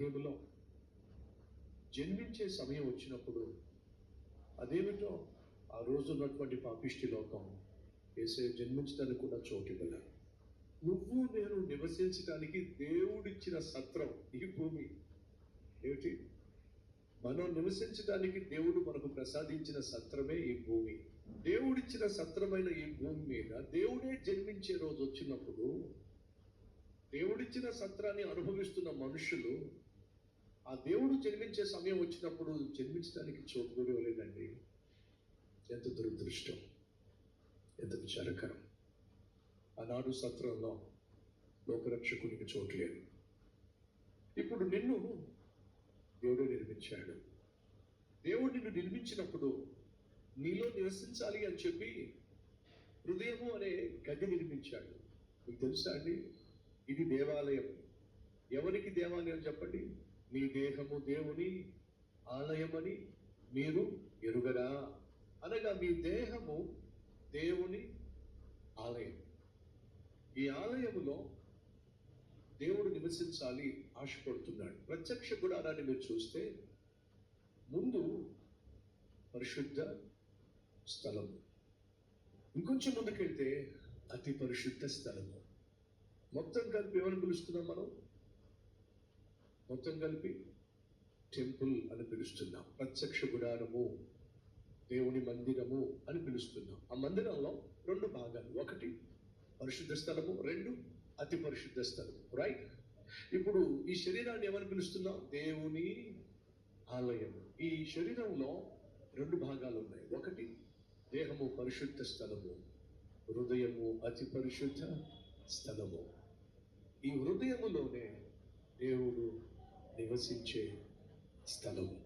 బెత్లెహేములో జన్మించే సమయం వచ్చినప్పుడు అదేమిటో ఆ రోజు ఉన్నటువంటి పాపిష్టి లోకం యేసయ్య జన్మించడానికి కూడా చోటు ఇవ్వలేదు. నువ్వు నేను నివసించడానికి దేవుడిచ్చిన సత్రం ఈ భూమి. ఏమిటి? మనం నివసించడానికి దేవుడు మనకు ప్రసాదించిన సత్రమే ఈ భూమి. దేవుడిచ్చిన సత్రమైన ఈ భూమి మీద దేవుడే జన్మించే రోజు వచ్చినప్పుడు, దేవుడిచ్చిన సత్రాన్ని అనుభవిస్తున్న మనుషులు ఆ దేవుడు జన్మించే సమయం వచ్చినప్పుడు జన్మించడానికి చోటు కూడా ఇవ్వలేదండి. ఎంత దురదృష్టం, ఎంత విచారకరం. ఆనాడు సత్రంలో లోకరక్షకునికి చోటు లేదు. ఇప్పుడు నిన్ను దేవుడు నిర్మించాడు. దేవుడు నిన్ను నిర్మించినప్పుడు నీలో నివసించాలి అని చెప్పి హృదయము అనే గది నిర్మించాడు. మీకు తెలుసా అండి, ఇది దేవాలయం. ఎవరికి దేవాలయం చెప్పండి? మీ దేహము దేవుని ఆలయమని మీరు ఎరుగరా? అనగా మీ దేహము దేవుని ఆలయం. ఈ ఆలయములో దేవుడు నివసించాలి ఆశపడుతున్నాడు. ప్రత్యక్ష గుడారాన్ని మీరు చూస్తే ముందు పరిశుద్ధ స్థలము, ఇంకొంచెం ముందుకెళ్తే అతి పరిశుద్ధ స్థలము. మొత్తం కలిపి ఏమని పిలుస్తున్నాం మనం? మొత్తం కలిపి టెంపుల్ అని పిలుస్తున్నాం. ప్రత్యక్ష గుడారము, దేవుని మందిరము అని పిలుస్తున్నాం. ఆ మందిరంలో రెండు భాగాలు, ఒకటి పరిశుద్ధ స్థలము, రెండు అతి పరిశుద్ధ స్థలము. రైట్? ఇప్పుడు ఈ శరీరాన్ని ఏమని పిలుస్తున్నాం? దేవుని ఆలయము. ఈ శరీరంలో రెండు భాగాలు ఉన్నాయి. ఒకటి దేహము పరిశుద్ధ స్థలము, హృదయము అతి పరిశుద్ధ స్థలము. ఈ హృదయములోనే దేవుడు నివసించే స్థలము.